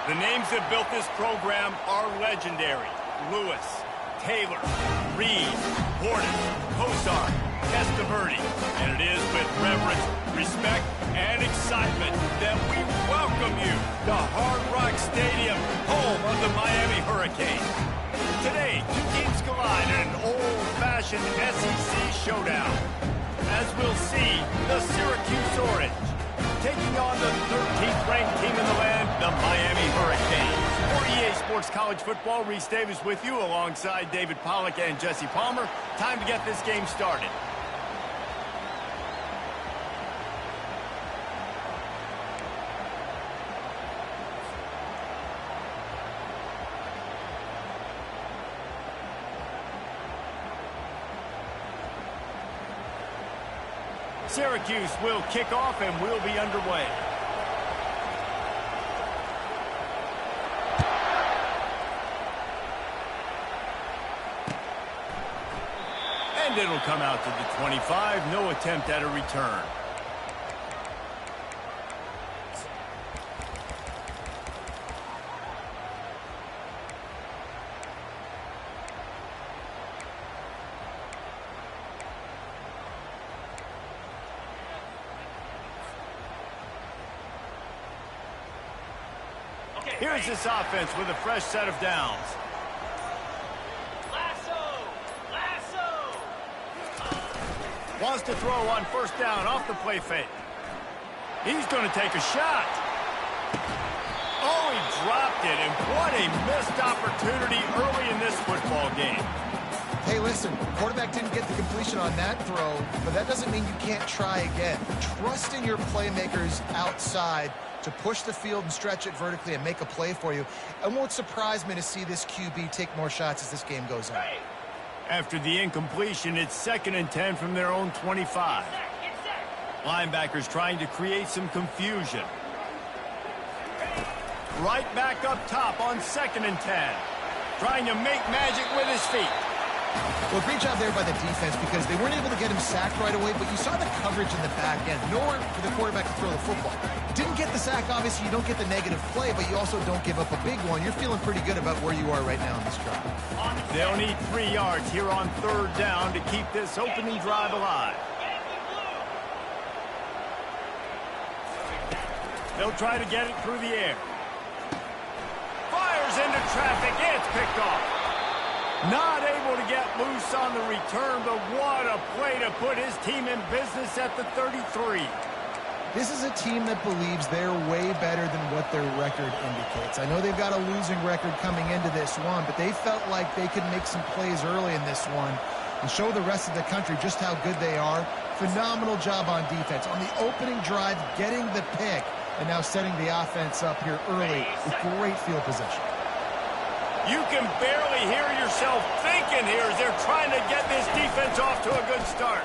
The names that built this program are legendary. Lewis, Taylor, Reed, Horton, Kosar, Testaverde. And it is with reverence, respect, and excitement that we welcome you to Hard Rock Stadium, home of the Miami Hurricanes. Today, two teams collide in an old-fashioned SEC showdown. As we'll see, the Syracuse Orange taking on the 13th ranked team in the land, the Miami Hurricanes. For EA Sports College Football, Reese Davis with you alongside David Pollack and Jesse Palmer. Time to get this game started. Syracuse will kick off and we'll be underway. And it'll come out to the 25. No attempt at a return. Here's this offense with a fresh set of downs. Wants to throw on first down off the play fake. He's going to take a shot. Oh, he dropped it, and what a missed opportunity early in this football game. Hey, listen, quarterback didn't get the completion on that throw, but that doesn't mean you can't try again. Trust in your playmakers outside to push the field and stretch it vertically and make a play for you. It won't surprise me to see this QB take more shots as this game goes on. After the incompletion, it's 2nd and 10 from their own 25. Linebackers trying to create some confusion. Right back up top on 2nd and 10. Trying to make magic with his feet. Well, great job there by the defense because they weren't able to get him sacked right away, but you saw the coverage in the back end. Nowhere for the quarterback to throw the football. Didn't get the sack, obviously you don't get the negative play, but you also don't give up a big one. You're feeling pretty good about where you are right now in this drive. They'll need 3 yards here on 3rd down to keep this opening drive alive. They'll try to get it through the air. Fires into traffic. It's picked off. Not able to get loose on the return, but what a play to put his team in business at the 33. This is a team that believes they're way better than what their record indicates. I know they've got a losing record coming into this one, but they felt like they could make some plays early in this one and show the rest of the country just how good they are. Phenomenal job on defense. On the opening drive, getting the pick, and now setting the offense up here early with great field possession. You can barely hear yourself thinking here as they're trying to get this defense off to a good start.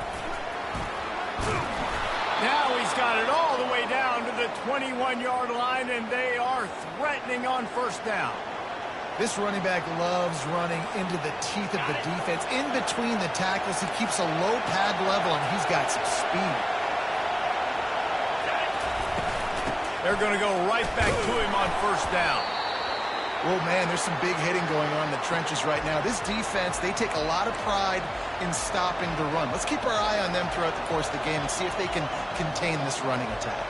Now he's got it all the way down to the 21-yard line, and they are threatening on first down. This running back loves running into the teeth of the defense. In between the tackles, he keeps a low pad level, and he's got some speed. They're going to go right back to him on first down. Oh, man, there's some big hitting going on in the trenches right now. This defense, they take a lot of pride in stopping the run. Let's keep our eye on them throughout the course of the game and see if they can contain this running attack.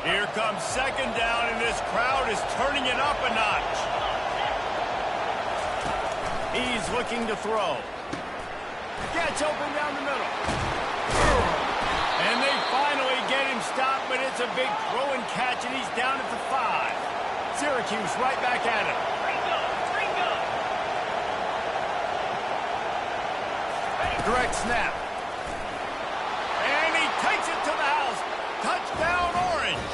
Here comes 2nd down, and this crowd is turning it up a notch. He's looking to throw. Gets open down the middle. And they finally get him stopped, but it's a big throw and catch, and he's down at the 5. Syracuse right back at him. Direct snap. And he takes it to the house. Touchdown, Orange.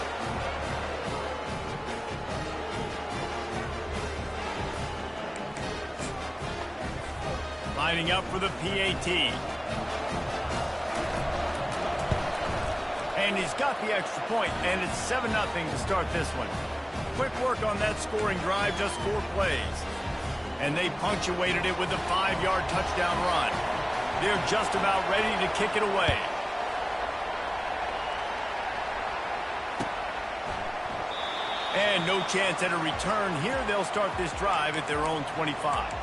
Lining up for the PAT. And he's got the extra point, and it's 7-0 to start this one. Quick work on that scoring drive, just 4 plays. And they punctuated it with a 5-yard touchdown run. They're just about ready to kick it away. And no chance at a return here. They'll start this drive at their own 25.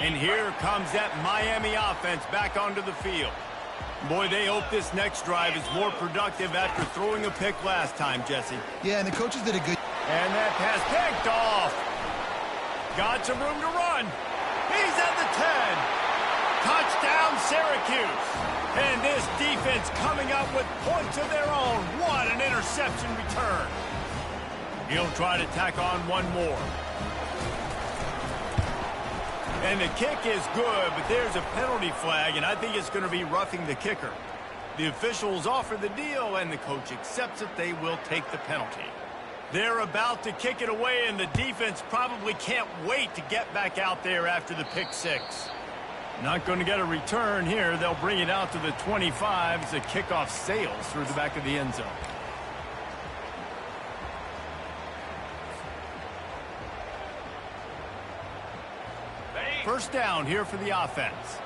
And here comes that Miami offense back onto the field. Boy, they hope this next drive is more productive after throwing a pick last time, Jesse. Yeah, and the coaches did a good... And that pass picked off. Got some room to run. He's at the 10. Touchdown, Syracuse. And this defense coming up with points of their own. What an interception return. He'll try to tack on one more. And the kick is good, but there's a penalty flag, and I think it's going to be roughing the kicker. The officials offer the deal, and the coach accepts it. They will take the penalty. They're about to kick it away, and the defense probably can't wait to get back out there after the pick six. Not going to get a return here. They'll bring it out to the 25 as the kickoff sails through the back of the end zone. First down here for the offense.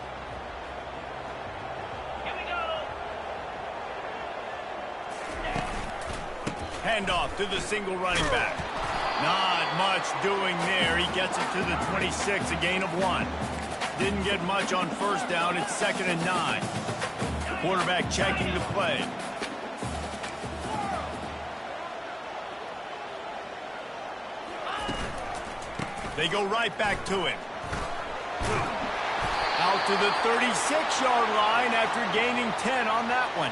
Here we go. Handoff to the single running back. Not much doing there. He gets it to the 26, a gain of 1. Didn't get much on first down. It's 2nd and 9. Quarterback checking the play. They go right back to him. Out to the 36-yard line after gaining 10 on that one.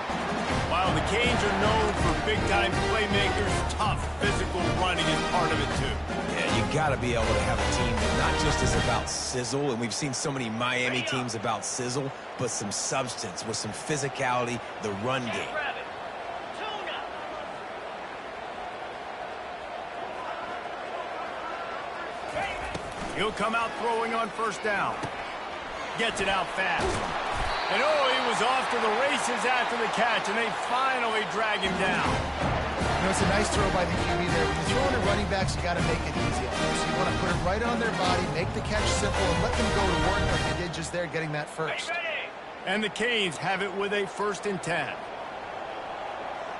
While the Canes are known for big-time playmakers, tough physical running is part of it, too. Yeah, you got to be able to have a team that not just is about sizzle, and we've seen so many Miami teams about sizzle, but some substance with some physicality, the run game. He'll come out throwing on first down. Gets it out fast. And oh, he was off to the races after the catch, and they finally drag him down. You know, it's a nice throw by the QB there. When you're throwing at running backs, you got to make it easy on them. So you want to put it right on their body, make the catch simple, and let them go to work like they did just there, getting that first. And the Canes have it with a 1st and 10.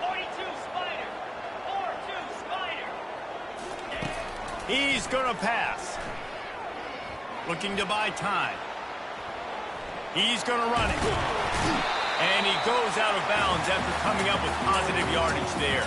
42 Spider. 4-2 Spider. He's going to pass. Looking to buy time. He's going to run it. And he goes out of bounds after coming up with positive yardage there.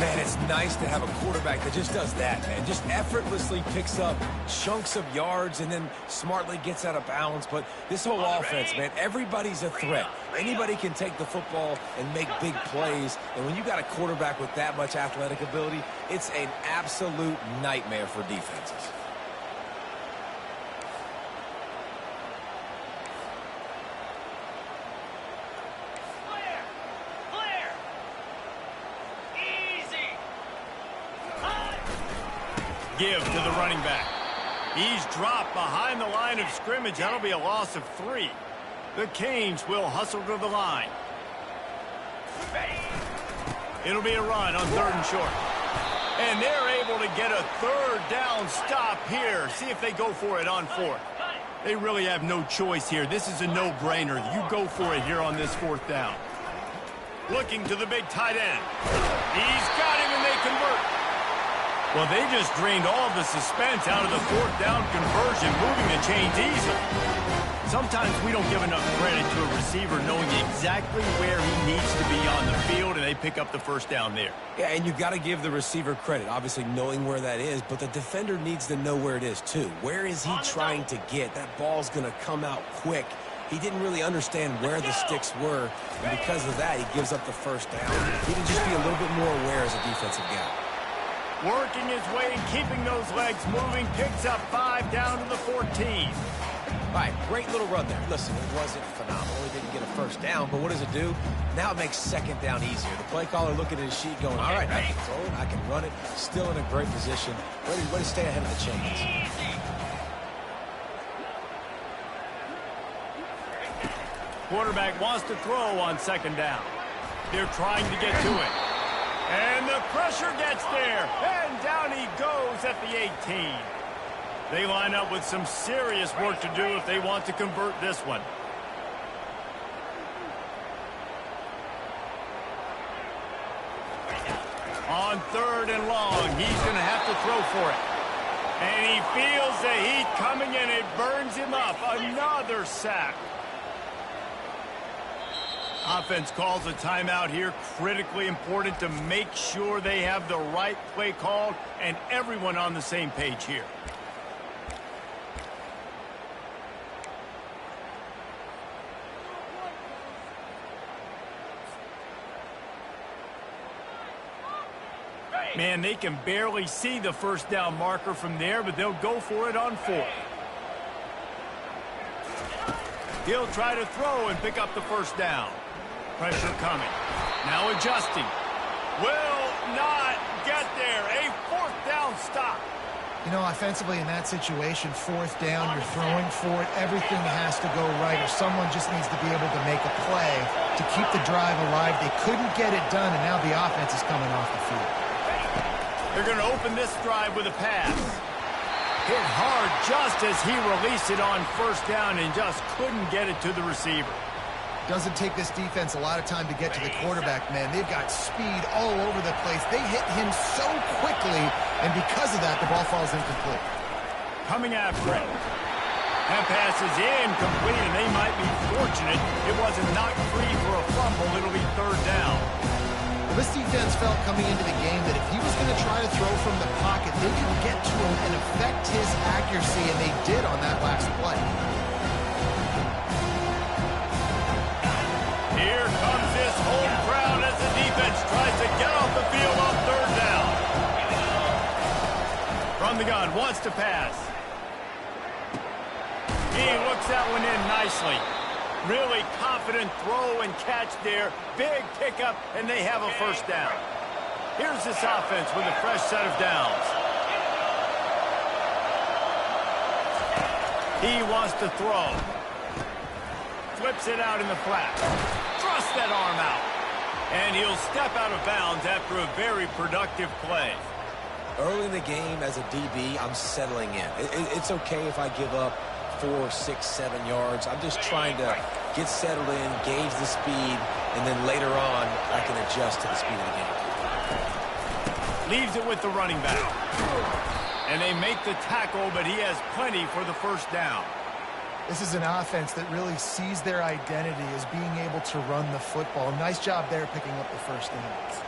Man, it's nice to have a quarterback that just does that, man. Just effortlessly picks up chunks of yards and then smartly gets out of bounds. But this whole offense, man, everybody's a threat. Anybody can take the football and make big plays. And when you got a quarterback with that much athletic ability, it's an absolute nightmare for defenses. Give to the running back. He's dropped behind the line of scrimmage. That'll be a loss of 3. The Canes will hustle to the line. It'll be a run on 3rd and short. And they're able to get a 3rd down stop here. See if they go for it on 4th. They really have no choice here. This is a no-brainer. You go for it here on this 4th down. Looking to the big tight end. He's got him and they convert. Well, they just drained all the suspense out of the 4th down conversion, moving the chains easily. Sometimes we don't give enough credit to a receiver knowing exactly where he needs to be on the field, and they pick up the 1st down there. Yeah, and you got to give the receiver credit, obviously knowing where that is, but the defender needs to know where it is too. Where is he trying to get? That ball's going to come out quick. He didn't really understand where the sticks were, and because of that, he gives up the 1st down. He needed to just be a little bit more aware as a defensive guy. Working his way, keeping those legs moving, picks up 5 down to the 14. All right, great little run there. Listen, it wasn't phenomenal. He didn't get a first down, but what does it do? Now it makes second down easier. The play caller looking at his sheet going, all right, I can throw it, I can run it, still in a great position, ready to stay ahead of the chains. Quarterback wants to throw on second down. They're trying to get to it. And the pressure gets there. And down he goes at the 18. They line up with some serious work to do if they want to convert this one. On third and long, he's going to have to throw for it. And he feels the heat coming in. It burns him up. Another sack. Offense calls a timeout here. Critically important to make sure they have the right play called and everyone on the same page here. Man, they can barely see the first down marker from there, but they'll go for it on fourth. He'll try to throw and pick up the first down. Pressure coming. Now adjusting. Will not get there. A fourth down stop. You know, offensively in that situation, fourth down, you're throwing for it. Everything has to go right, or someone just needs to be able to make a play to keep the drive alive. They couldn't get it done, and now the offense is coming off the field. They're going to open this drive with a pass. Hit hard just as he released it on first down and just couldn't get it to the receiver. Doesn't take this defense a lot of time to get to the quarterback, man. They've got speed all over the place. They hit him so quickly, and because of that, the ball falls incomplete. Coming after it. That pass is incomplete, and they might be fortunate it wasn't knocked free for a fumble. It'll be third down. This defense felt coming into the game that if he was going to try to throw from the pocket, they could get to him and affect his accuracy, and they did on that last play. Here comes this home crowd as the defense tries to get off the field on third down. From the gun, wants to pass. He looks that one in nicely. Really confident throw and catch there. Big pickup, and they have a first down. Here's this offense with a fresh set of downs. He wants to throw. Flips it out in the flat. Thrusts that arm out. And he'll step out of bounds after a very productive play. Early in the game, as a DB, I'm settling in. It's okay if I give up 4, 6, 7 yards. I'm just trying to get settled in, gauge the speed, and then later on, I can adjust to the speed of the game. Leaves it with the running back. And they make the tackle, but he has plenty for the first down. This is an offense that really sees their identity as being able to run the football. Nice job there picking up the first downs.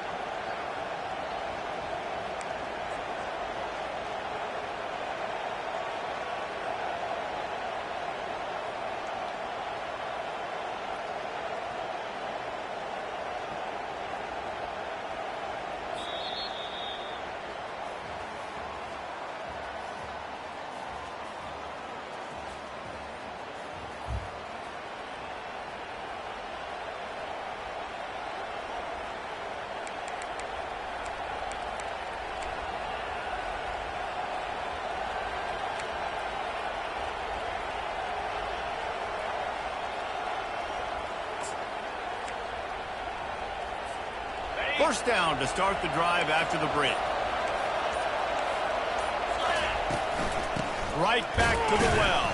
First down to start the drive after the break. Right back to the well.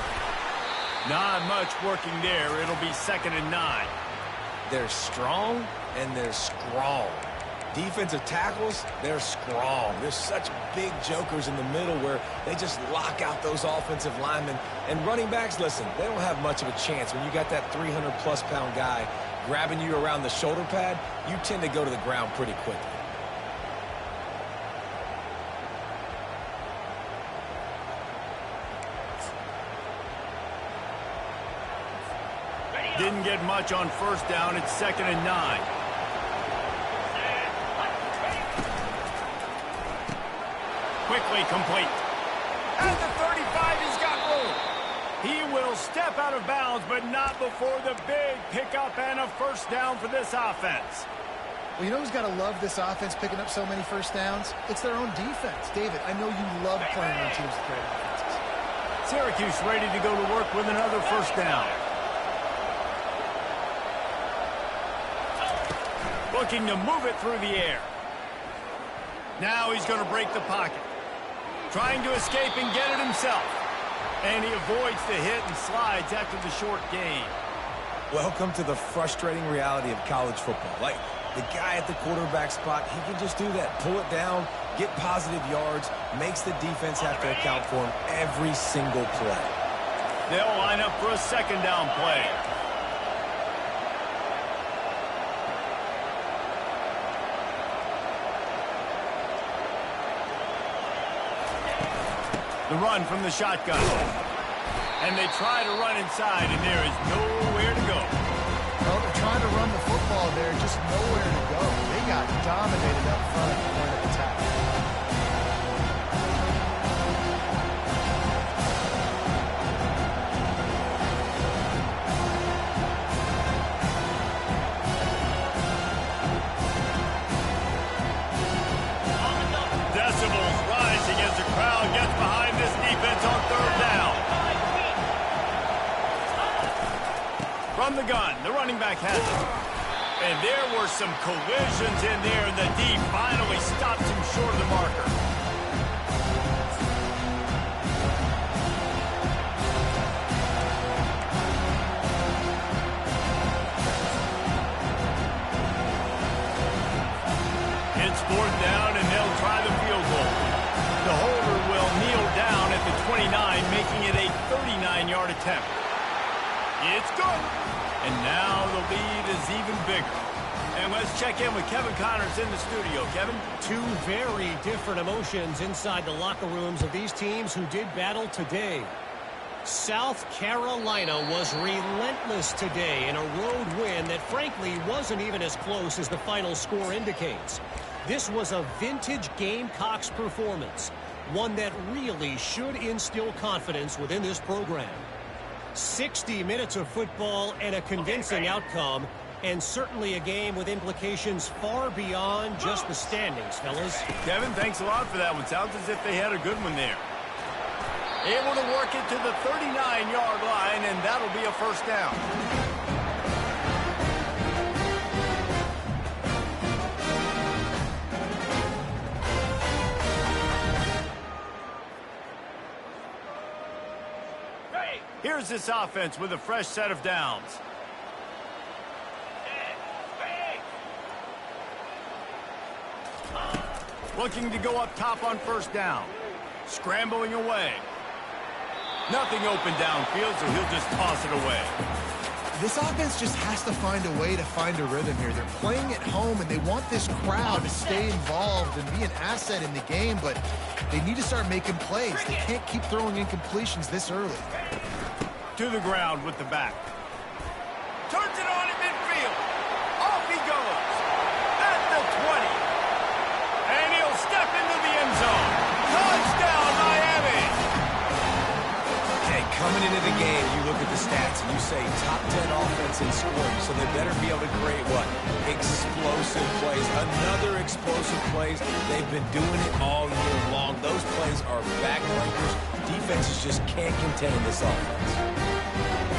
Not much working there. It'll be 2nd and 9. They're strong and they're strong. Defensive tackles, they're strong. There's such big jokers in the middle where they just lock out those offensive linemen. And running backs, listen, they don't have much of a chance. When you got that 300-plus-pound guy grabbing you around the shoulder pad, you tend to go to the ground pretty quickly. Didn't get much on first down. It's 2nd and 9. Quickly complete. At the 35, he's got room. He will step out of bounds, but not before the big pickup and a first down for this offense. Well, you know who's got to love this offense picking up so many first downs? It's their own defense. David, I know you love playing on teams with great offenses. Syracuse ready to go to work with another first down. Looking to move it through the air. Now he's going to break the pocket. Trying to escape and get it himself. And he avoids the hit and slides after the short gain. Welcome to the frustrating reality of college football. Like, the guy at the quarterback spot, he can just do that. Pull it down, get positive yards, makes the defense have to account for him every single play. They'll line up for a second down play. The run from the shotgun. And they try to run inside, and there is nowhere to go. Well, they're trying to run the football there, just nowhere to go. They got dominated up front at the point of attack. Decibels rising as the crowd gets behind this defense on third down. From the gun, the running back has it. And there were some collisions in there, and the D finally stopped him short of the marker. It's fourth down, and they'll try the field goal. The holder will kneel down at the 29, making it a 39-yard attempt. It's good. And now the lead is even bigger. And let's check in with Kevin Connors in the studio. Kevin? Two very different emotions inside the locker rooms of these teams who did battle today. South Carolina was relentless today in a road win that frankly wasn't even as close as the final score indicates. This was a vintage Gamecocks performance, one that really should instill confidence within this program. 60 minutes of football and a convincing outcome, and certainly a game with implications far beyond just the standings, fellas. Kevin, thanks a lot for that one. Sounds as if they had a good one there. Able to work it to the 39-yard line, and that'll be a first down. Here's this offense with a fresh set of downs. Looking to go up top on first down. Scrambling away. Nothing open downfield, so he'll just toss it away. This offense just has to find a way to find a rhythm here. They're playing at home, and they want this crowd to stay involved and be an asset in the game, but they need to start making plays. They can't keep throwing incompletions this early. To the ground with the back. Turns it on in midfield. Off he goes. At the 20. And he'll step into the end zone. Touchdown, Miami! Okay, coming into the game, you look at the stats and you say top 10 offense in scoring, so they better be able to create what? Explosive plays. Another explosive plays. They've been doing it all year long. Those plays are backbreakers. Defenses just can't contain this offense.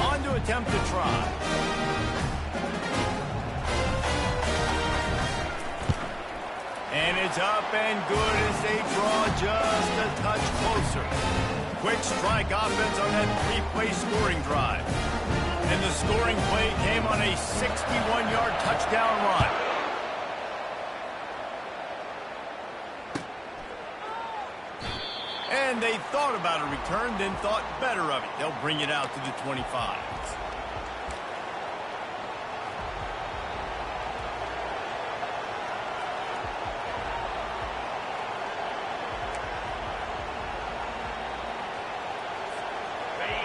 On to attempt to try. And it's up and good as they draw just a touch closer. Quick strike offense on that three-play scoring drive. And the scoring play came on a 61-yard touchdown run. And they thought about a return, then thought better of it. They'll bring it out to the 25.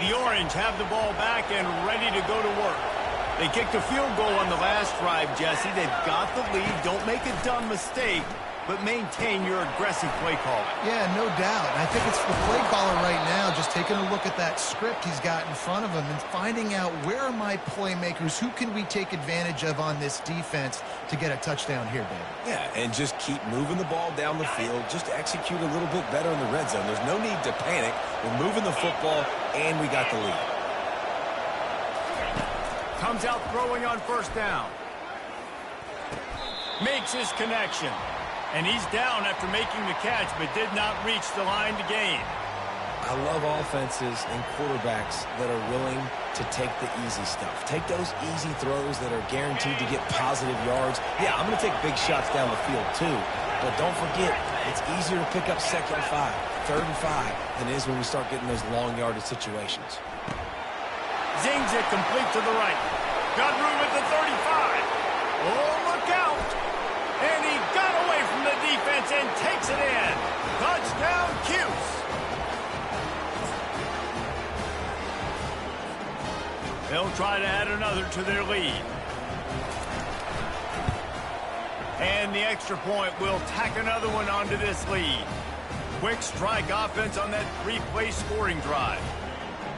The Orange have the ball back and ready to go to work. They kicked a field goal on the last drive, Jesse. They've got the lead. Don't make a dumb mistake. but maintain your aggressive play calling. Yeah, no doubt. And I think it's the play caller right now just taking a look at that script he's got in front of him and finding out where are my playmakers, who can we take advantage of on this defense to get a touchdown here, David. Yeah, and just keep moving the ball down the field. Just execute a little bit better in the red zone. There's no need to panic. We're moving the football, and we got the lead. Comes out throwing on first down. Makes his connection. And he's down after making the catch, but did not reach the line to gain. I love offenses and quarterbacks that are willing to take the easy stuff. Take those easy throws that are guaranteed to get positive yards. Yeah, I'm going to take big shots down the field too. But don't forget, it's easier to pick up 2nd and 5, 3rd and 5 than it is when we start getting those long yardage situations. Zings it complete to the right. Got room at the 35. Oh, look out. And he got away from the defense and takes it in. Touchdown, Cuse. They'll try to add another to their lead. And the extra point will tack another one onto this lead. Quick strike offense on that 3-play scoring drive.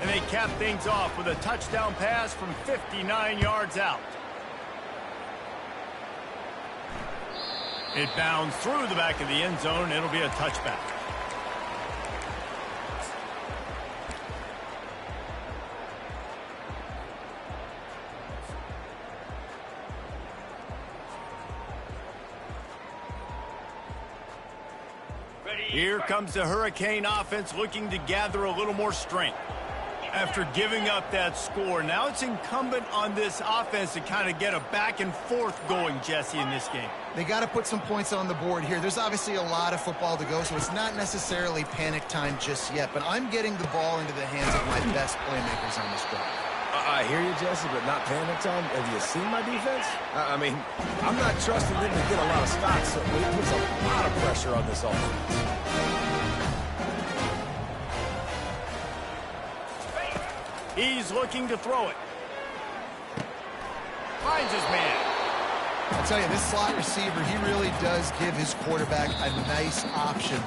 And they cap things off with a touchdown pass from 59 yards out. It bounds through the back of the end zone. It'll be a touchback. Here comes the Hurricane offense looking to gather a little more strength. After giving up that score, now it's incumbent on this offense to kind of get a back and forth going, Jesse, in this game. They got to put some points on the board here. There's obviously a lot of football to go, so it's not necessarily panic time just yet, but I'm getting the ball into the hands of my best playmakers on this drive. I hear you, Jesse, but not panic time. Have you seen my defense? I mean, I'm not trusting them to get a lot of stops, so it puts a lot of pressure on this offense. He's looking to throw it. Finds his man. I'll tell you, this slot receiver, he really does give his quarterback a nice option.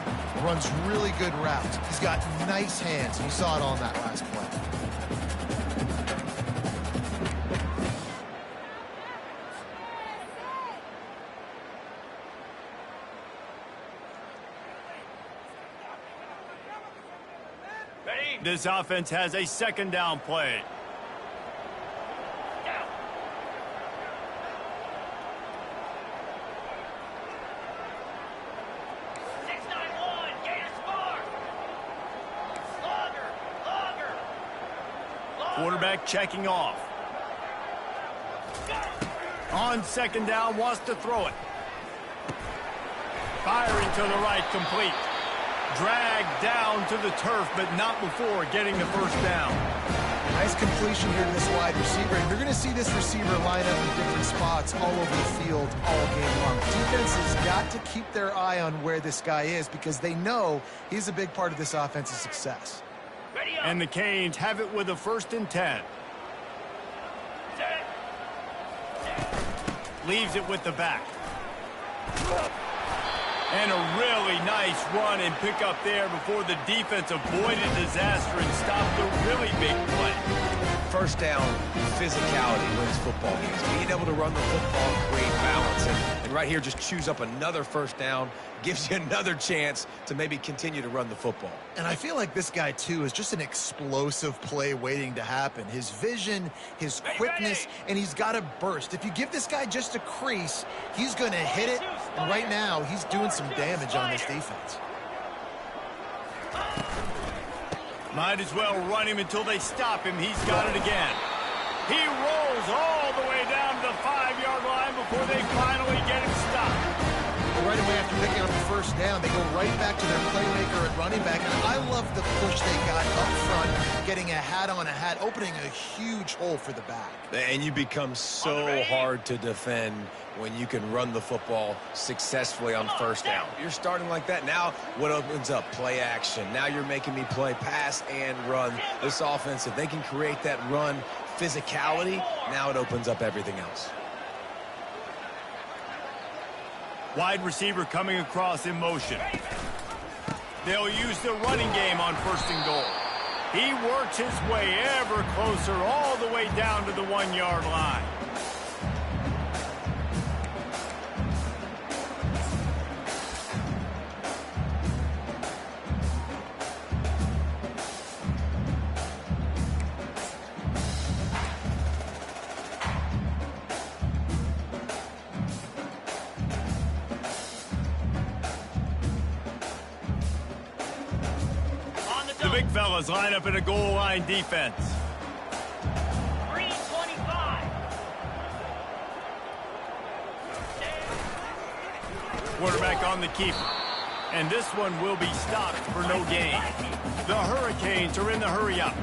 Runs really good routes. He's got nice hands. You saw it on that last play. This offense has a 2nd down play. Quarterback checking off. On 2nd down, wants to throw it. Firing to the right, complete. Dragged down to the turf, but not before getting the 1st down. Nice completion here to this wide receiver. And you're going to see this receiver line up in different spots all over the field all game long. Defense has got to keep their eye on where this guy is because they know he's a big part of this offense's success. And the Canes have it with a 1st and 10. Leaves it with the back. And a really nice run and pick up there before the defense avoided disaster and stopped a really big play. 1st down, physicality wins football games. Being able to run the football, create balance. And right here, just choose up another 1st down, gives you another chance to maybe continue to run the football. And I feel like this guy, too, is just an explosive play waiting to happen. His vision, his quickness, and he's got a burst. If you give this guy just a crease, he's going to hit it. And right now, he's doing some damage on this defense. Might as well run him until they stop him. He's got it again. He rolls all the way down to the 5-yard line before they finally get him stopped. Right away after picking up the 1st down, they go right back to their playmaker at running back. And I love the push they got up front, getting a hat on a hat, opening a huge hole for the back. And you become so hard to defend when you can run the football successfully on 1st down. You're starting like that. Now what opens up? Play action. Now you're making me play pass and run. This offense, if they can create that run physicality, now it opens up everything else. Wide receiver coming across in motion. They'll use the running game on 1st and goal. He works his way ever closer all the way down to the 1-yard line. The big fellas line up in a goal line defense. 325. Quarterback on the keeper. And this one will be stopped for no gain. The Hurricanes are in the hurry-up.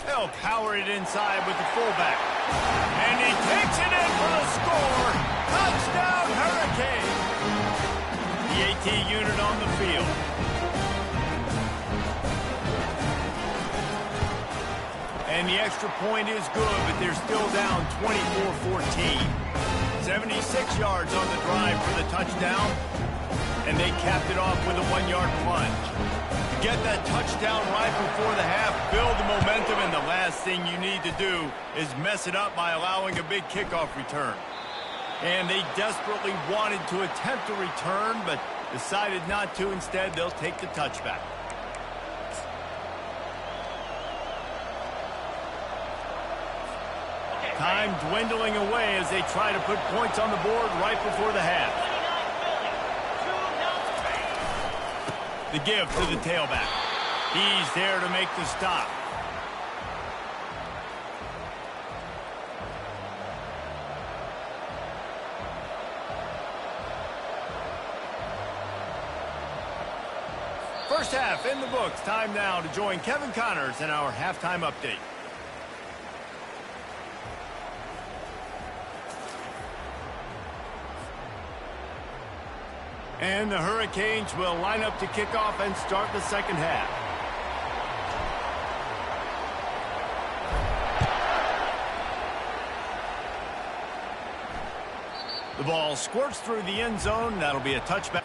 They'll power it inside with the fullback. And he takes it in for the score. Touchdown, Hurricanes! The AT unit on the field. And the extra point is good, but they're still down 24-14. 76 yards on the drive for the touchdown. And they capped it off with a 1-yard plunge. Get that touchdown right before the half, build the momentum, and the last thing you need to do is mess it up by allowing a big kickoff return. And they desperately wanted to attempt a return, but decided not to. Instead, they'll take the touchback. Time dwindling away as they try to put points on the board right before the half. The give to the tailback. He's there to make the stop. First half in the books. Time now to join Kevin Connors in our halftime update. And the Hurricanes will line up to kick off and start the second half. The ball squirts through the end zone. That'll be a touchback.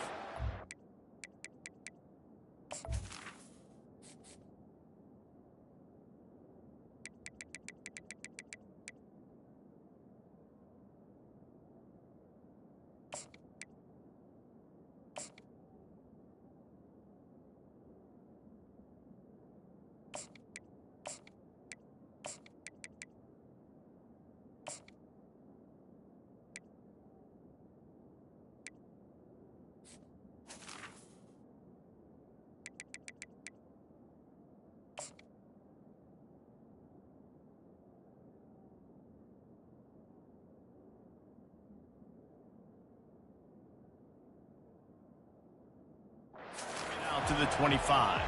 To the 25.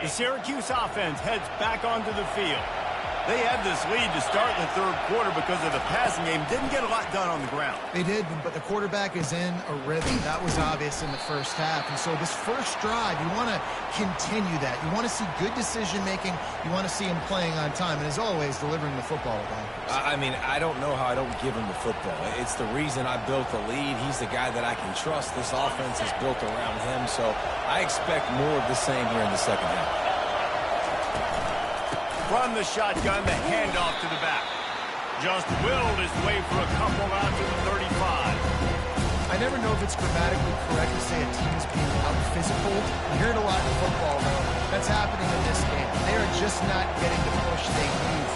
The Syracuse offense heads back onto the field. They had this lead to start the third quarter because of the passing game. Didn't get a lot done on the ground. They did, but the quarterback is in a rhythm. That was obvious in the first half. And so this first drive, you want to continue that. You want to see good decision-making. You want to see him playing on time. And as always, delivering the football with accuracy. I mean, I don't know how I don't give him the football. It's the reason I built the lead. He's the guy that I can trust. This offense is built around him. So I expect more of the same here in the second half. From the shotgun, the handoff to the back. Just willed his way for a couple out to the 35. I never know if it's grammatically correct to say a team is being out-physical. You hear it a lot in football, though. That's happening in this game. They are just not getting the push they need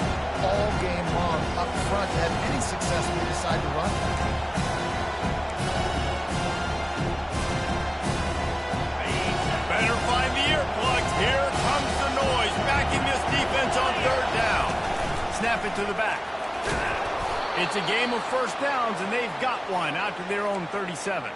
all game long up front to have any success when they decide to run. Better find the earplugs. Here comes the noise. Backing this defense on third down. Snap it to the back. It's a game of first downs, and they've got one out to their own 37.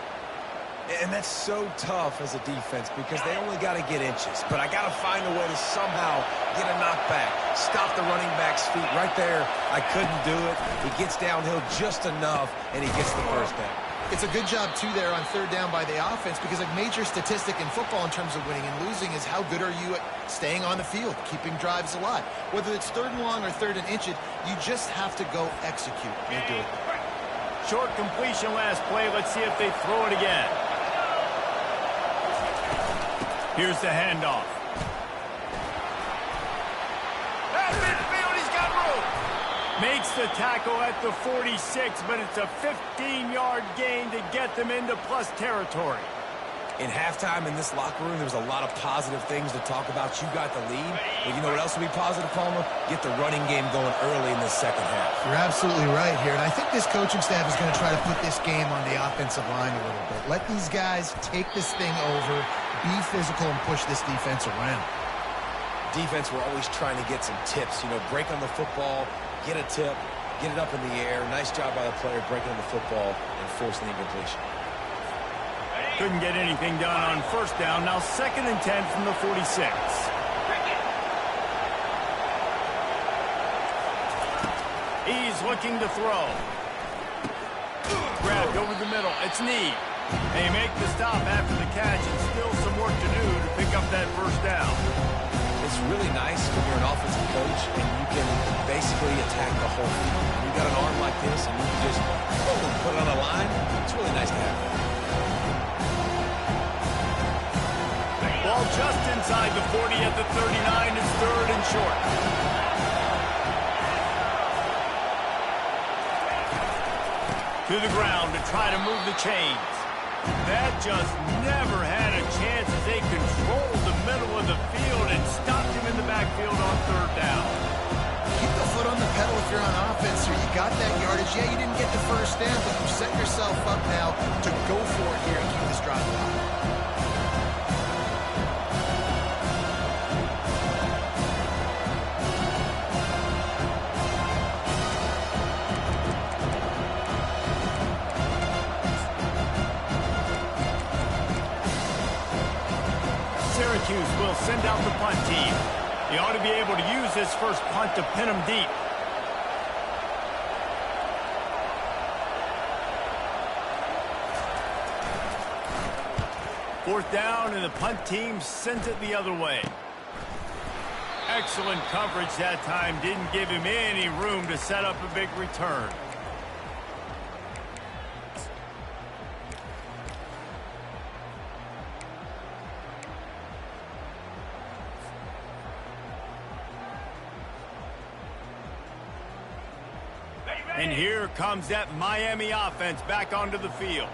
And that's so tough as a defense because they only got to get inches. But I got to find a way to somehow get a knockback. Stop the running back's feet right there. I couldn't do it. He gets downhill just enough, and he gets the first down. It's a good job, too, there on third down by the offense because a major statistic in football in terms of winning and losing is how good are you at staying on the field, keeping drives alive. Whether it's third and long or third and inches, you just have to go execute. They do it. Short completion last play. Let's see if they throw it again. Here's the handoff. At midfield, he's got room. Makes the tackle at the 46, but it's a 15-yard gain to get them into plus territory. In halftime in this locker room, there was a lot of positive things to talk about. You got the lead. But you know what else would be positive, Palmer? Get the running game going early in the second half. You're absolutely right here. And I think this coaching staff is going to try to put this game on the offensive line a little bit. Let these guys take this thing over, be physical, and push this defense around. Defense, we're always trying to get some tips. You know, break on the football, get a tip, get it up in the air. Nice job by the player breaking on the football and forcing the incompletion. Couldn't get anything done on first down. Now 2nd and 10 from the 46. He's looking to throw. Grabbed over the middle. It's Need. They make the stop after the catch and still some work to do to pick up that first down. It's really nice when you're an offensive coach and you can basically attack the whole field. When you got an arm like this and you can just put it on the line, it's really nice to have that. Ball just inside the 40 at the 39. It's 3rd and short. To the ground to try to move the chains. That just never had a chance as they controlled the middle of the field and stopped him in the backfield on 3rd down. Keep the foot on the pedal if you're on offense, or you got that yardage. Yeah, you didn't get the first down, but you set yourself up now to go for it here and keep this drive alive. Syracuse will send out the punt team. They ought to be able to use this first punt to pin them deep. Fourth down, and the punt team sends it the other way. Excellent coverage that time. Didn't give him any room to set up a big return. And here comes that Miami offense back onto the field.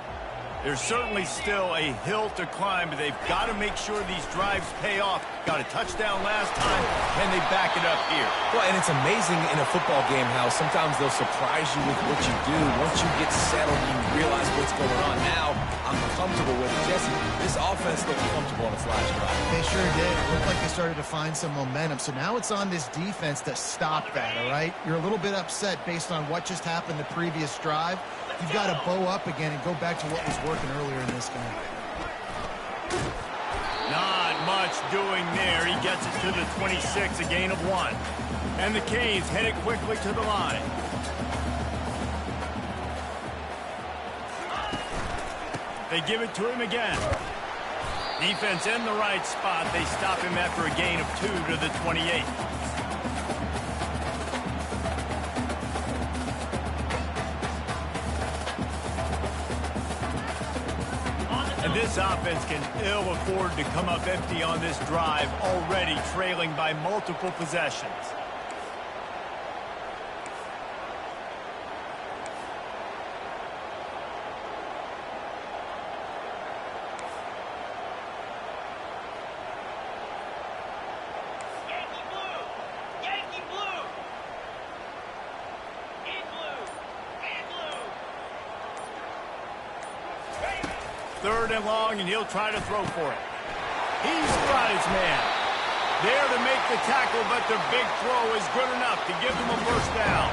There's certainly still a hill to climb, but they've got to make sure these drives pay off. Got a touchdown last time, and they back it up here. Well, and it's amazing in a football game how sometimes they'll surprise you with what you do. Once you get settled, you realize what's going on. Now, I'm comfortable with it. Jesse, this offense looked comfortable on its last drive. They sure did. It looked like they started to find some momentum. So now it's on this defense to stop that, all right? You're a little bit upset based on what just happened the previous drive. You've got to bow up again and go back to what was working earlier in this game. Not much doing there. He gets it to the 26, a gain of 1. And the Canes headed quickly to the line. They give it to him again. Defense in the right spot. They stop him after a gain of 2 to the 28. And this offense can ill afford to come up empty on this drive, already trailing by multiple possessions. Yankee blue! Yankee blue! In blue! In blue! 3rd and long, and he'll try to throw for it. He's got his man. There to make the tackle, but the big throw is good enough to give them a first down.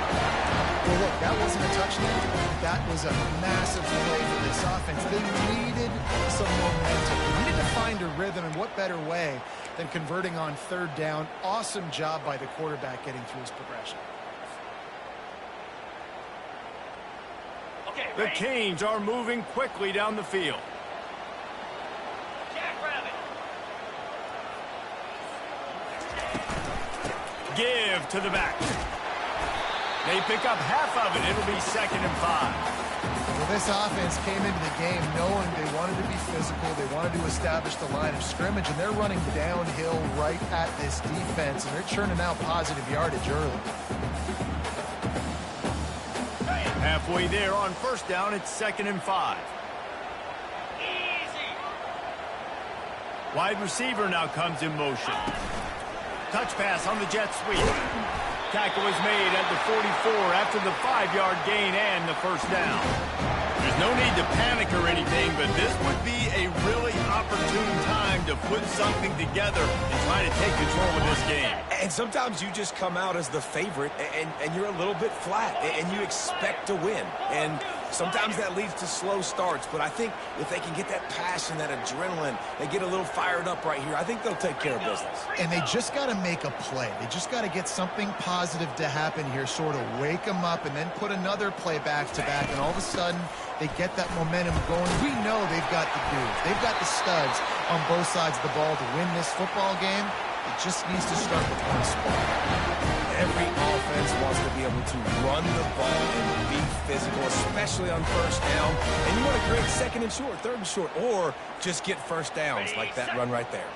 Well, look, that wasn't a touchdown. That was a massive play for this offense. They needed some momentum. They needed to find a rhythm, and what better way than converting on 3rd down. Awesome job by the quarterback getting through his progression. The Canes are moving quickly down the field. Jackrabbit. Give to the back. They pick up half of it. It'll be 2nd and 5. Well, this offense came into the game knowing they wanted to be physical. They wanted to establish the line of scrimmage, and they're running downhill right at this defense, and they're churning out positive yardage early. Halfway there on 1st down, it's 2nd and 5. Easy. Wide receiver now comes in motion. Touch pass on the jet sweep. Tackle was made at the 44 after the 5-yard gain and the 1st down. There's no need to panic or anything, but this would be a really opportune time to put something together and try to take control of this game. And sometimes you just come out as the favorite, and you're a little bit flat, and you expect to win. And sometimes that leads to slow starts, but I think if they can get that passion, that adrenaline, they get a little fired up right here, I think they'll take care of business. And they just got to make a play. They just got to get something positive to happen here, sort of wake them up, and then put another play back-to-back, and all of a sudden they get that momentum going. We know they've got the dudes. They've got the studs on both sides of the ball to win this football game. It just needs to start with one spot. Every offense wants to be able to run the ball and be physical, especially on 1st down. And you want to create 2nd and short, 3rd and short, or just get 1st downs like that run right there.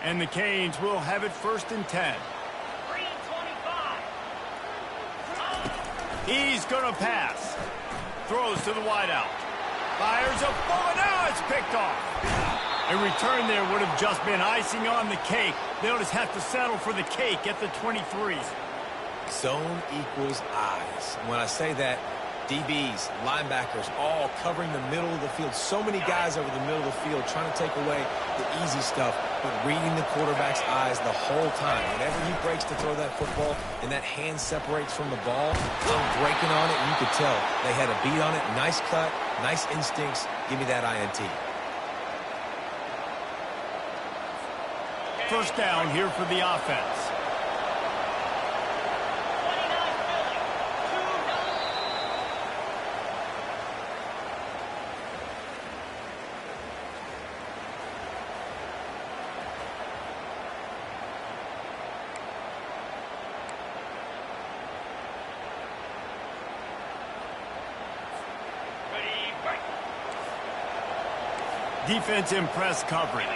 And the Canes will have it 1st and 10. Green 25. He's going to pass. Throws to the wideout. Fires a bullet. Now it's picked off. A return there would have just been icing on the cake. They'll just have to settle for the cake at the 23. Zone equals eyes. When I say that, DBs, linebackers, all covering the middle of the field. So many guys over the middle of the field trying to take away the easy stuff, but reading the quarterback's eyes the whole time. Whenever he breaks to throw that football and that hand separates from the ball, I'm breaking on it, and you could tell they had a beat on it. Nice cut, nice instincts. Give me that INT. 1st down here for the offense. 29 Philly. 2-0. Ready, break. Defense in press coverage.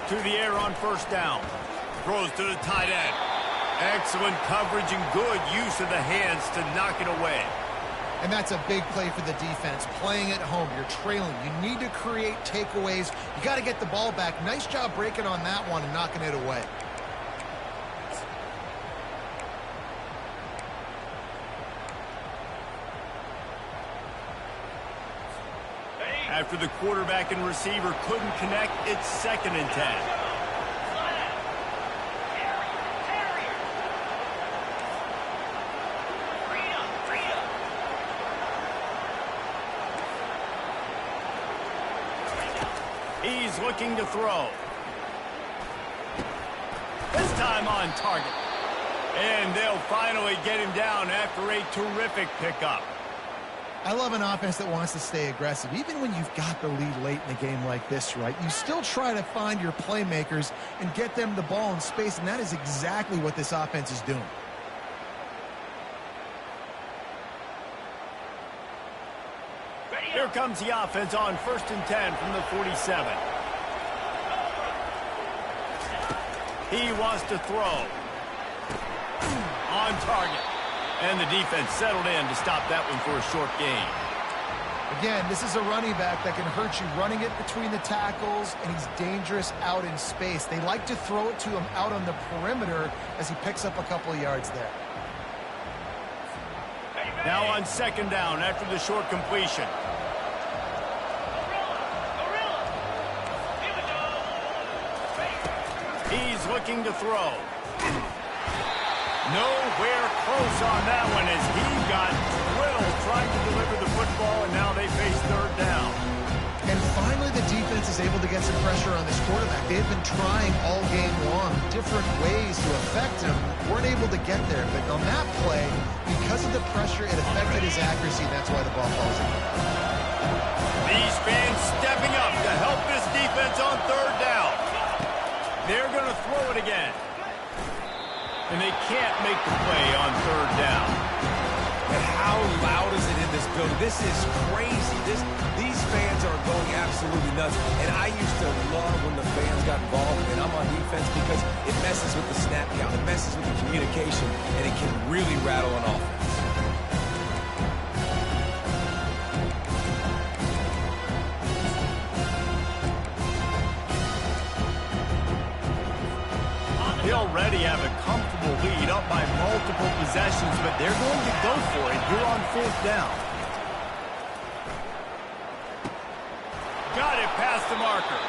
To the air on 1st down. Throws to the tight end. Excellent coverage and good use of the hands to knock it away. And that's a big play for the defense. Playing at home, you're trailing. You need to create takeaways. You got to get the ball back. Nice job breaking on that one and knocking it away. After the quarterback and receiver couldn't connect, it's 2nd and 10. He's looking to throw. This time on target. And they'll finally get him down after a terrific pickup. I love an offense that wants to stay aggressive. Even when you've got the lead late in the game like this, right, you still try to find your playmakers and get them the ball in space, and that is exactly what this offense is doing. Here comes the offense on 1st and 10 from the 47. He wants to throw. On target. And the defense settled in to stop that one for a short gain. Again, this is a running back that can hurt you running it between the tackles, and he's dangerous out in space. They like to throw it to him out on the perimeter as he picks up a couple of yards there. Now on 2nd down after the short completion. He's looking to throw. Nowhere close on that one as he got drilled trying to deliver the football, and now they face 3rd down. And finally the defense is able to get some pressure on this quarterback. They've been trying all game long. different ways to affect him, weren't able to get there. But on that play, because of the pressure, it affected his accuracy, and that's why the ball falls in. These fans stepping up to help this defense on third down. They're going to throw it again. And they can't make the play on third down. And how loud is it in this building? This is crazy. These fans are going absolutely nuts. And I used to love when the fans got involved, and I'm on defense because it messes with the snap count. It messes with the communication, and it can really rattle an offense. They already have a comfortable lead up by multiple possessions, but they're going to go for it here on fourth down. Got it past the marker.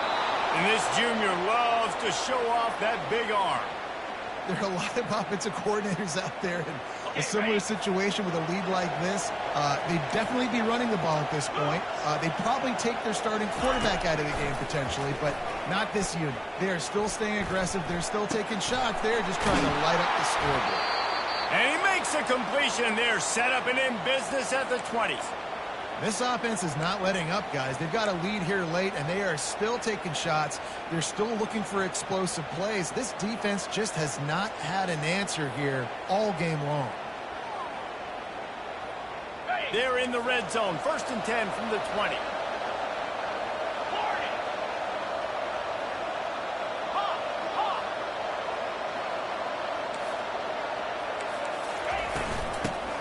And this junior loves to show off that big arm. There are a lot of offensive coordinators out there in a similar situation with a lead like this. They'd definitely be running the ball at this point. They'd probably take their starting quarterback out of the game potentially, but not this unit. They are still staying aggressive. They're still taking shots. They're just trying to light up the scoreboard. And he makes a completion there, set up and in business at the 20s. This offense is not letting up, guys. They've got a lead here late, and they are still taking shots. They're still looking for explosive plays. This defense just has not had an answer here all game long. They're in the red zone. 1st and 10 from the 20.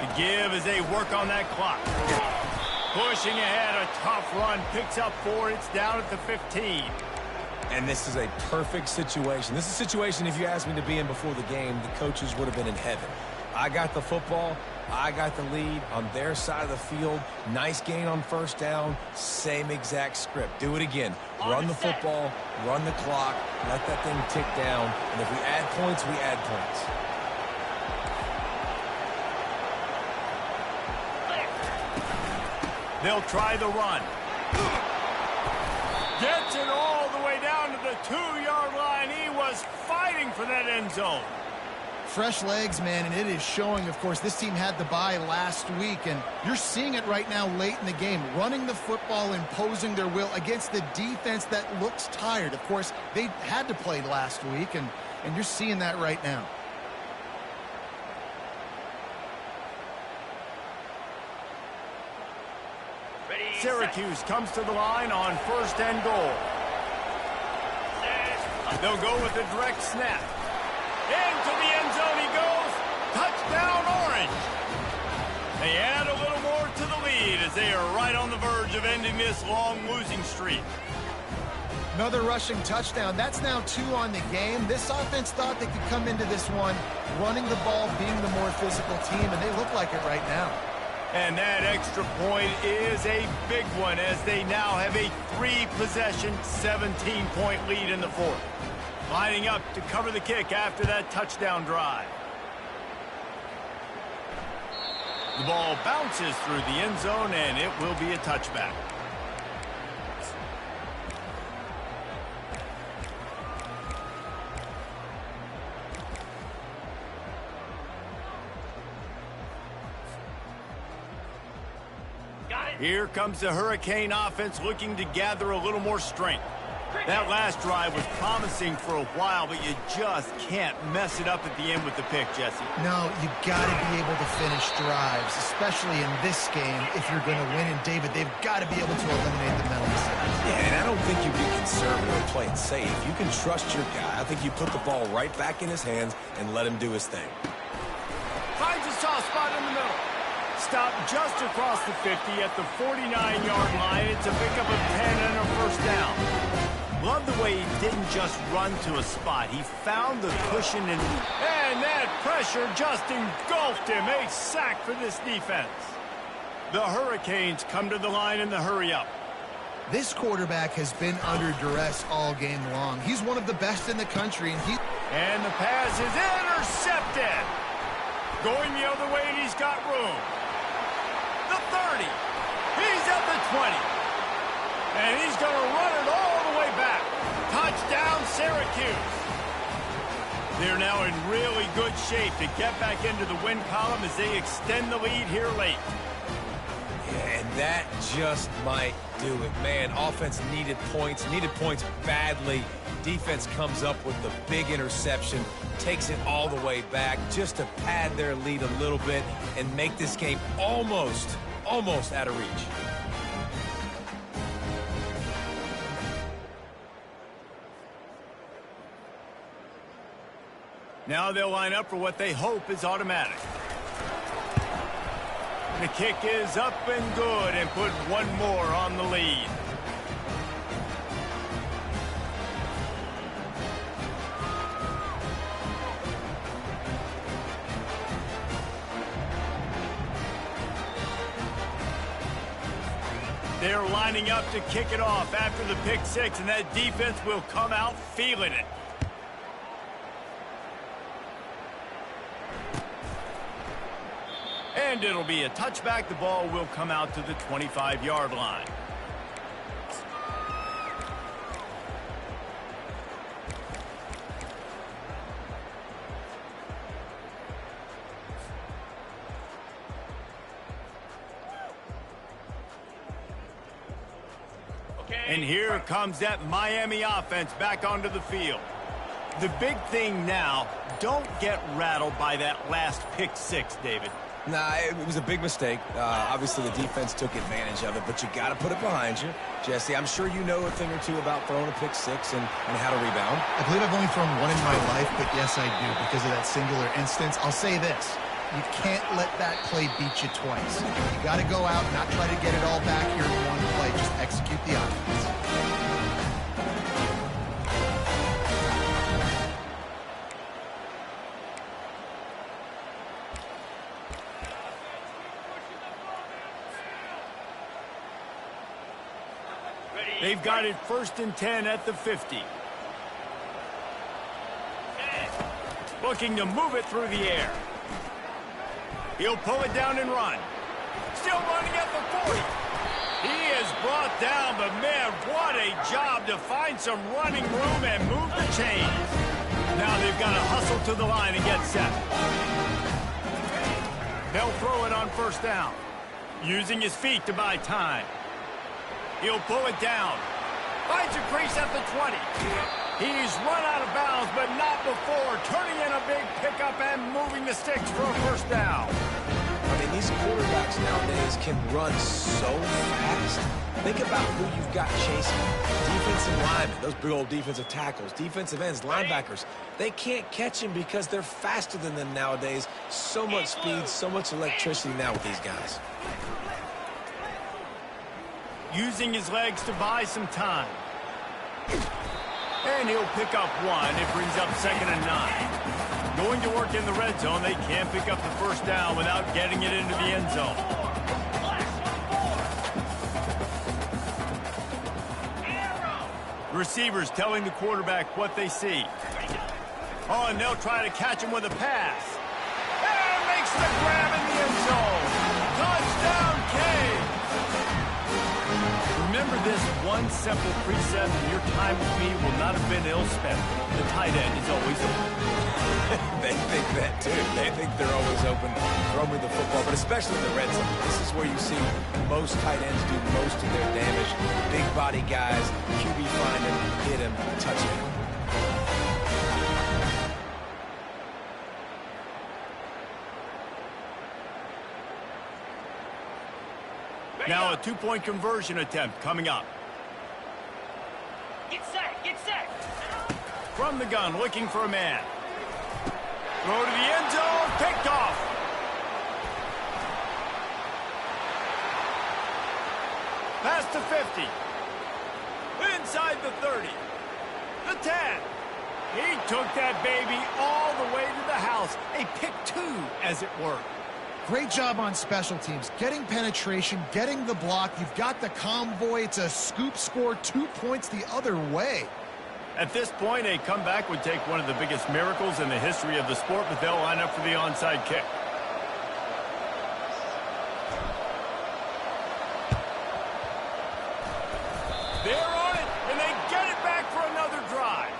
The give as they work on that clock. Pushing ahead, a tough run, picks up 4, it's down at the 15. And this is a perfect situation. This is a situation, if you asked me to be in before the game, the coaches would have been in heaven. I got the football, I got the lead on their side of the field. Nice gain on 1st down, same exact script. Do it again. Run the football, run the clock, let that thing tick down, and if we add points, we add points. They'll try the run. Gets it all the way down to the 2-yard line. He was fighting for that end zone. Fresh legs, man, and it is showing. Of course, this team had the bye last week, and you're seeing it right now late in the game. Running the football, imposing their will against the defense that looks tired. Of course, they had to play last week, and you're seeing that right now. Syracuse comes to the line on 1st and goal. They'll go with a direct snap. Into the end zone he goes. Touchdown, Orange. They add a little more to the lead as they are right on the verge of ending this long losing streak. Another rushing touchdown. That's now 2 on the game. This offense thought they could come into this one running the ball, being the more physical team, and they look like it right now. And that extra point is a big one as they now have a 3-possession, 17-point lead in the 4th. Lining up to cover the kick after that touchdown drive. The ball bounces through the end zone, and it will be a touchback. Here comes the Hurricane offense looking to gather a little more strength. That last drive was promising for a while, but you just can't mess it up at the end with the pick, Jesse. No, you got to be able to finish drives, especially in this game if you're going to win. And, David, they've got to be able to eliminate the mental mistakes. Yeah, and I don't think you be conservative or play it safe. You can trust your guy. I think you put the ball right back in his hands and let him do his thing. Finds a soft spot in the middle. Stopped just across the 50 at the 49-yard line. It's a pickup of 10 and a 1st down. Love the way he didn't just run to a spot. He found the cushion and that pressure just engulfed him. A sack for this defense. The Hurricanes come to the line in the hurry-up. This quarterback has been under duress all game long. He's one of the best in the country, and the pass is intercepted. Going the other way, and he's got room. The 30. He's at the 20. And he's going to run it all the way back. Touchdown, Syracuse. They're now in really good shape to get back into the win column as they extend the lead here late. Yeah, and that just might do it. Man, offense needed points badly. Defense comes up with the big interception, takes it all the way back just to pad their lead a little bit and make this game almost out of reach. Now they'll line up for what they hope is automatic. The kick is up and good and put one more on the lead. They're lining up to kick it off after the pick six, and that defense will come out feeling it. And it'll be a touchback. The ball will come out to the 25-yard line. And here comes that Miami offense back onto the field. The big thing now, don't get rattled by that last pick six, David. Nah, it was a big mistake. Obviously, the defense took advantage of it, but you got to put it behind you. Jesse, I'm sure you know a thing or two about throwing a pick six and how to rebound. I believe I've only thrown one in my life, but yes, I do because of that singular instance. I'll say this. You can't let that play beat you twice. You got to go out, not try to get it all back here in one play. Just execute the offense. They've got it 1st and 10 at the 50. Looking to move it through the air. He'll pull it down and run. Still running at the 40. He is brought down, but man, what a job to find some running room and move the chains. Now they've got to hustle to the line and get set. They'll throw it on 1st down. Using his feet to buy time. He'll pull it down. Finds a crease at the 20. He's run out of bounds, but not before. Turning in a big pickup and moving the sticks for a 1st down. I mean, these quarterbacks nowadays can run so fast. Think about who you've got chasing. Defensive linemen, those big old defensive tackles, defensive ends, linebackers. They can't catch him because they're faster than them nowadays. So much speed, so much electricity now with these guys. Using his legs to buy some time. And he'll pick up one. It brings up 2nd and 9. Going to work in the red zone. They can't pick up the 1st down without getting it into the end zone. Receivers telling the quarterback what they see. Oh, and they'll try to catch him with a pass. And makes the grab in the end zone. Touchdown, Cade. Remember this one simple precept, and your time with me will not have been ill spent. The tight end is always open. They think that, too. They think they're always open. Throw me the football, but especially in the red zone. This is where you see most tight ends do most of their damage. Big body guys, QB find him, hit him, touchdown. Now a 2-point conversion attempt coming up. Get set, get set. From the gun, looking for a man. Throw to the end zone, picked off. Past the 50. Inside the 30. The 10. He took that baby all the way to the house. A pick 2, as it were. Great job on special teams. Getting penetration, getting the block. You've got the convoy. It's a scoop score, 2 points the other way. At this point, a comeback would take one of the biggest miracles in the history of the sport, but they'll line up for the onside kick. They're on it, and they get it back for another drive.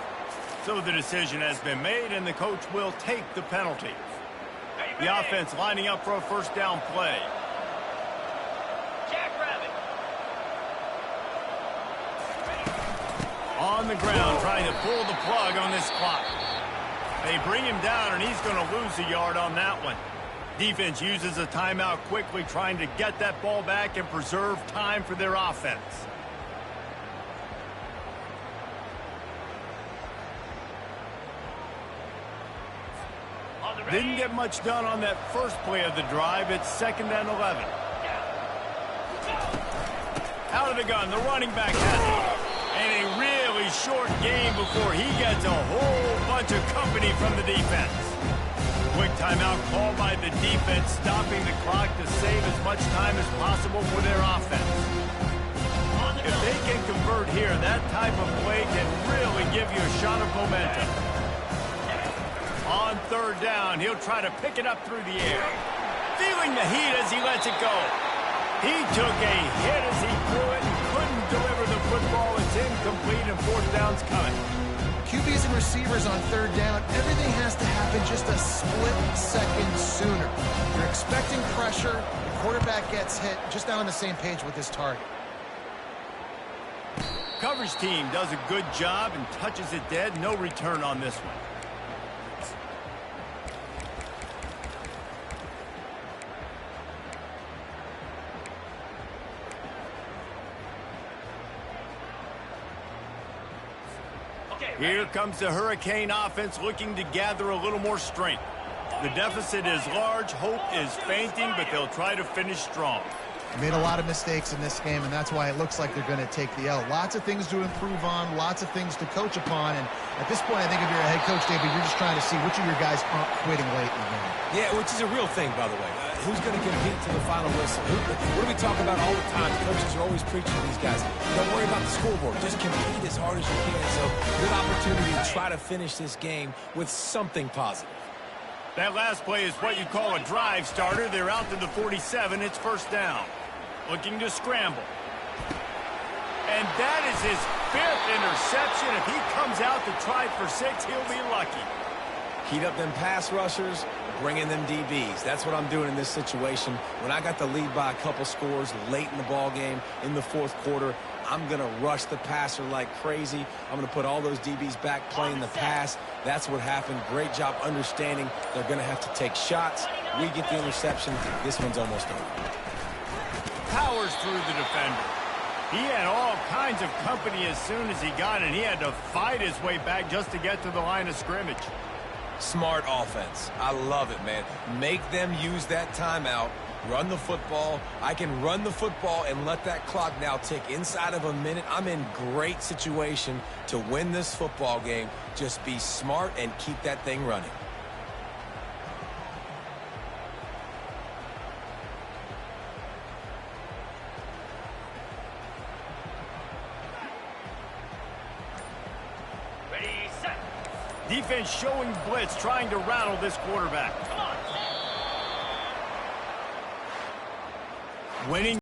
So the decision has been made, and the coach will take the penalty. The offense lining up for a first down play. Jackrabbit. On the ground, trying to pull the plug on this clock. They bring him down, and he's going to lose a yard on that one. Defense uses a timeout quickly, trying to get that ball back and preserve time for their offense. Didn't get much done on that first play of the drive. It's 2nd and 11. Out of the gun, the running back has it. And a really short game before he gets a whole bunch of company from the defense. Quick timeout called by the defense, stopping the clock to save as much time as possible for their offense. If they can convert here, that type of play can really give you a shot of momentum. On 3rd down, he'll try to pick it up through the air. Feeling the heat as he lets it go. He took a hit as he threw it and couldn't deliver the football. It's incomplete and 4th down's coming. QBs and receivers on 3rd down, everything has to happen just a split second sooner. You're expecting pressure, the quarterback gets hit, just not on the same page with his target. Coverage team does a good job and touches it dead. No return on this one. Here comes the Hurricane offense looking to gather a little more strength. The deficit is large, hope is fainting, but they'll try to finish strong. They made a lot of mistakes in this game, and that's why it looks like they're going to take the L. Lots of things to improve on, lots of things to coach upon, and at this point, I think if you're a head coach, David, you're just trying to see which of your guys aren't quitting late in the game. Yeah, which is a real thing, by the way. Who's going to compete to the final whistle? What do we talk about all the time? Coaches are always preaching to these guys. Don't worry about the scoreboard. Just compete as hard as you can. So, good opportunity to try to finish this game with something positive. That last play is what you call a drive starter. They're out to the 47. It's 1st down. Looking to scramble. And that is his 5th interception. If he comes out to try for 6, he'll be lucky. Heat up them pass rushers, bring in them DBs. That's what I'm doing in this situation. When I got the lead by a couple scores late in the ball game in the 4th quarter, I'm going to rush the passer like crazy. I'm going to put all those DBs back playing the pass. That's what happened. Great job understanding they're going to have to take shots. We get the interception. This one's almost over. Powers through the defender. He had all kinds of company as soon as he got it. He had to fight his way back just to get to the line of scrimmage. Smart offense. I love it, man. Make them use that timeout. Run the football. I can run the football and let that clock now tick inside of a minute. I'm in great situation to win this football game. Just be smart and keep that thing running. Ready, set. Defense showing blitz, trying to rattle this quarterback. Come on. Winning